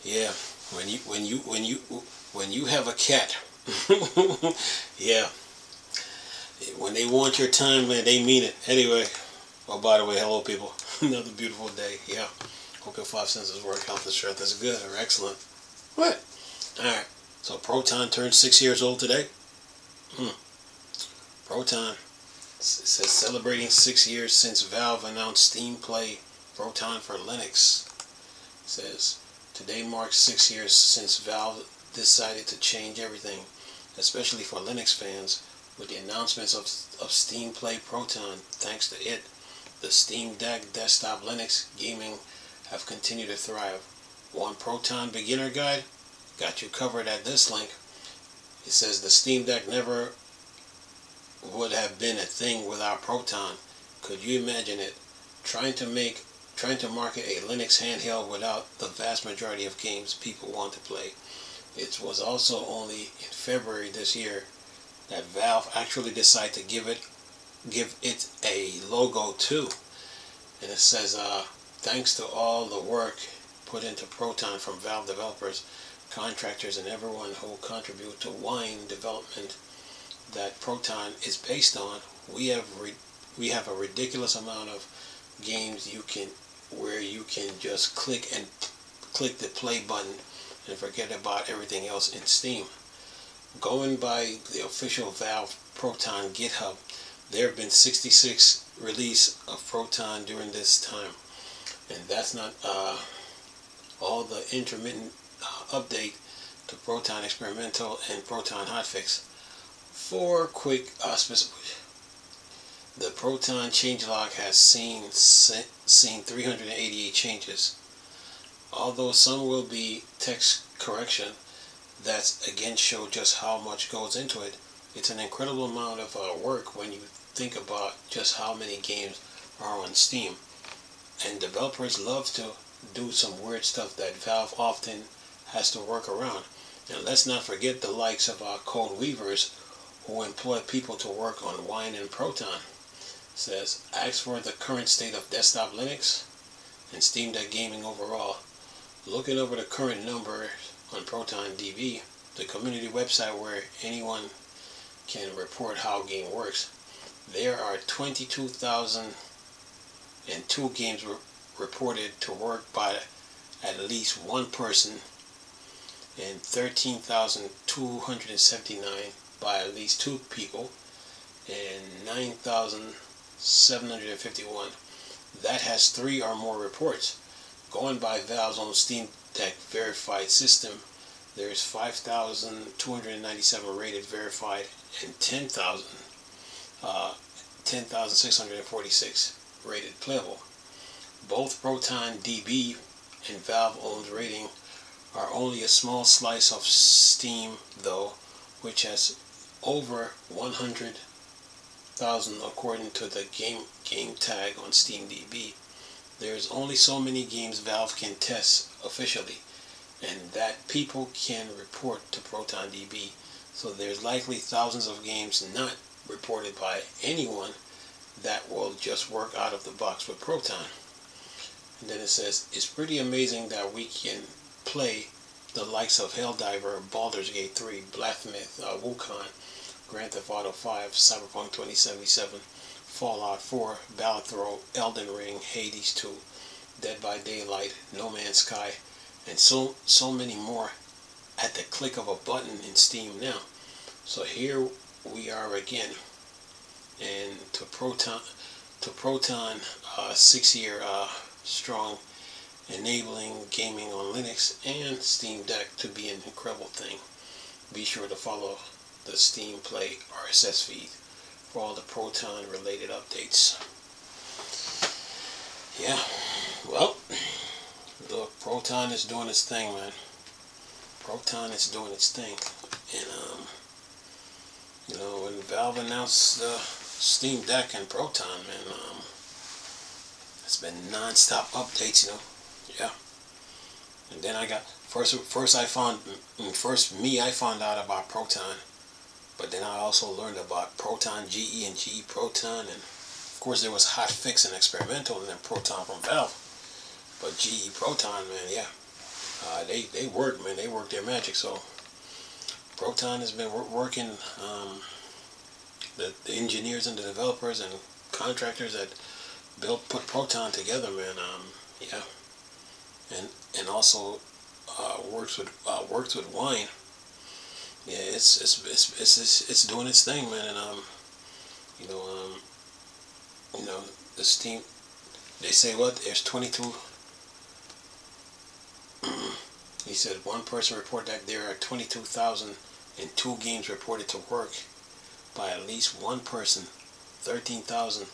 Yeah, when you have a cat, yeah, when they want your time, man, they mean it. Anyway, oh, by the way, hello people. Another beautiful day. Yeah, hope your five senses work. Health and strength is good or excellent. What? All right. So Proton turned 6 years old today. Proton. It says celebrating 6 years since Valve announced Steam Play Proton for Linux. It says today marks 6 years since Valve decided to change everything, especially for Linux fans, with the announcements of Steam Play Proton. Thanks to it, the Steam Deck desktop Linux gaming have continued to thrive. Want Proton beginner guide? Got you covered at this link. It says the Steam Deck never would have been a thing without Proton. Could you imagine it? Trying to market a Linux handheld without the vast majority of games people want to play. It was also only in February this year that Valve actually decided to give it a logo too. And it says thanks to all the work put into Proton from Valve developers, contractors, and everyone who contribute to Wine development that Proton is based on, we have a ridiculous amount of games where you can just click the play button and forget about everything else in Steam. Going by the official Valve Proton GitHub, there have been 66 releases of Proton during this time, and that's not all the intermittent update to Proton Experimental and Proton Hotfix. For quick the Proton changelog has seen 388 changes. Although some will be text correction, that's again show just how much goes into it. It's an incredible amount of work when you think about just how many games are on Steam. And developers love to do some weird stuff that Valve often has to work around. And let's not forget the likes of code weavers who employ people to work on Wine and Proton. It says, ask for the current state of desktop Linux and Steam Deck gaming overall. Looking over the current numbers on Proton DB, the community website where anyone can report how game works, there are 22,002 games reported to work by at least one person and 13,279 by at least two people and 9,751 that has 3 or more reports. Going by Valve's own Steam Deck verified system, there's 5,297 rated verified and 10,646 rated playable. Both Proton DB and Valve owned rating are only a small slice of Steam though, which has over 100,000 according to the game tag on SteamDB. There's only so many games Valve can test officially, and that people can report to Proton DB. So there's likely thousands of games not reported by anyone that will just work out of the box with Proton. And then it says, it's pretty amazing that we can play the likes of Helldiver, Baldur's Gate 3, Blacksmith, Wukong, Grand Theft Auto 5, Cyberpunk 2077, Fallout 4, Battlefield, Elden Ring, Hades 2, Dead by Daylight, No Man's Sky, and so many more at the click of a button in Steam now. So here we are again, and to Proton 6-year strong, enabling gaming on Linux and Steam Deck to be an incredible thing. Be sure to follow the Steam Play RSS feed for all the Proton related updates. Yeah, well, look, Proton is doing its thing, man. Proton is doing its thing. And when Valve announced Steam Deck and Proton, man, it's been non-stop updates, yeah. And then I got first I found out about Proton, but then I also learned about Proton GE and GE Proton, and of course there was Hotfix and Experimental, and then Proton from Valve. But GE Proton, man, yeah, they work, man. They work their magic. So Proton has been working. The engineers and the developers and contractors that put Proton together, man. Yeah, and also works with wine. Yeah, it's doing its thing, man. And you know you know the Steam. They say what? There's 22. He said one person reported that there are 22,002 games reported to work by at least one person. 297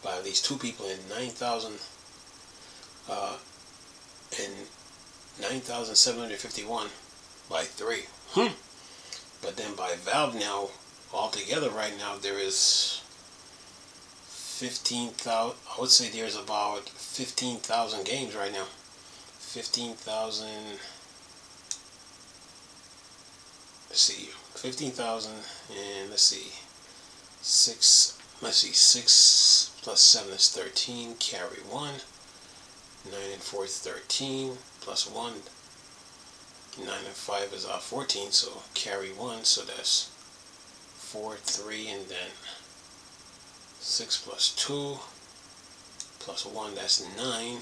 by at least two people, and 9,751 by three. But then by Valve now, altogether right now, there is 15,000. I would say there's about 15,000 games right now. 15,000. Let's see, 15,000, and let's see, 6 plus 7 is 13, carry 1, 9 and 4 is 13, plus 1, 9 and 5 is 14, so carry 1, so that's 4, 3, and then 6 plus 2, plus 1, that's 9,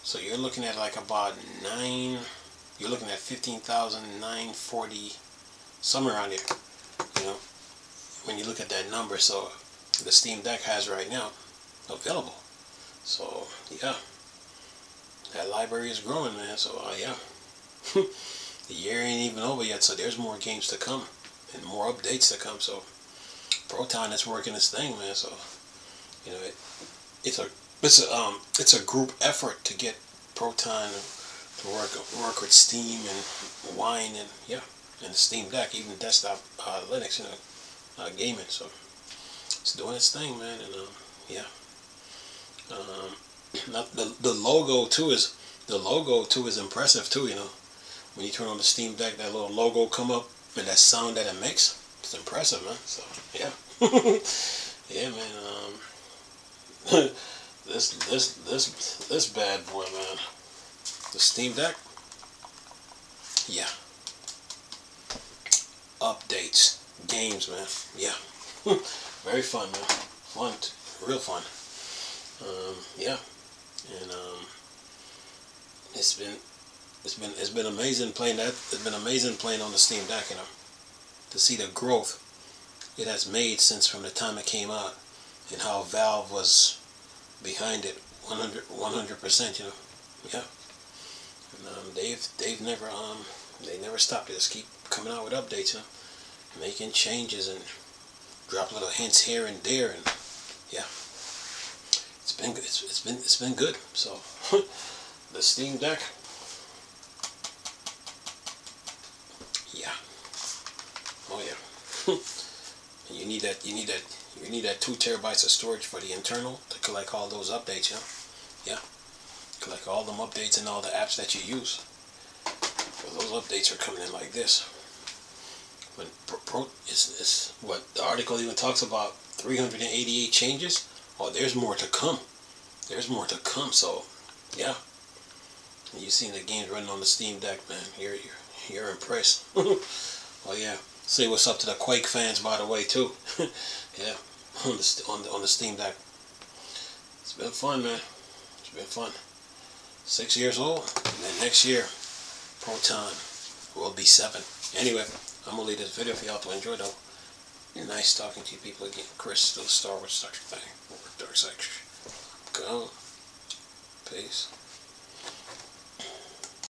so you're looking at like about 9, you're looking at 15,940, somewhere around here, you know, when you look at that number. So the Steam Deck has right now available. So yeah, that library is growing, man. So yeah, the year ain't even over yet, so there's more games to come and more updates to come. So Proton is working its thing, man. So you know, it's a group effort to get Proton to work with Steam and Wine and yeah. And the Steam Deck, even desktop Linux, you know, gaming. So it's doing its thing, man. And yeah, the logo too is impressive too. You know, when you turn on the Steam Deck, that little logo come up and that sound that it makes, it's impressive, man. So yeah, yeah, man. This bad boy, man. The Steam Deck, yeah. Updates, games, man. Yeah, very fun, man. Fun, real fun. Yeah, and it's been amazing playing that. It's been amazing playing on the Steam Deck, you know, to see the growth it has made since from the time it came out, and how Valve was behind it 100%, you know. Yeah, and they've never stopped it. Just keep coming out with updates, you know, making changes and drop little hints here and there, and yeah, it's been good. So the Steam Deck, yeah, oh yeah. You need that 2 terabytes of storage for the internal to collect all those updates, you know. Yeah, collect all them updates and all the apps that you use. Those updates are coming in like this. When it's what the article even talks about, 388 changes. Oh, there's more to come. There's more to come. So, yeah. And you've seen the games running on the Steam Deck, man. You're impressed. Oh yeah. Say what's up to the Quake fans, by the way, too. Yeah, on the Steam Deck. It's been fun, man. It's been fun. 6 years old, and then next year, Proton will be 7. Anyway, I'm gonna leave this video for y'all to enjoy, though. Nice talking to you people again. Chris, the Star Wars Star Trek thing. Dark Section. Go.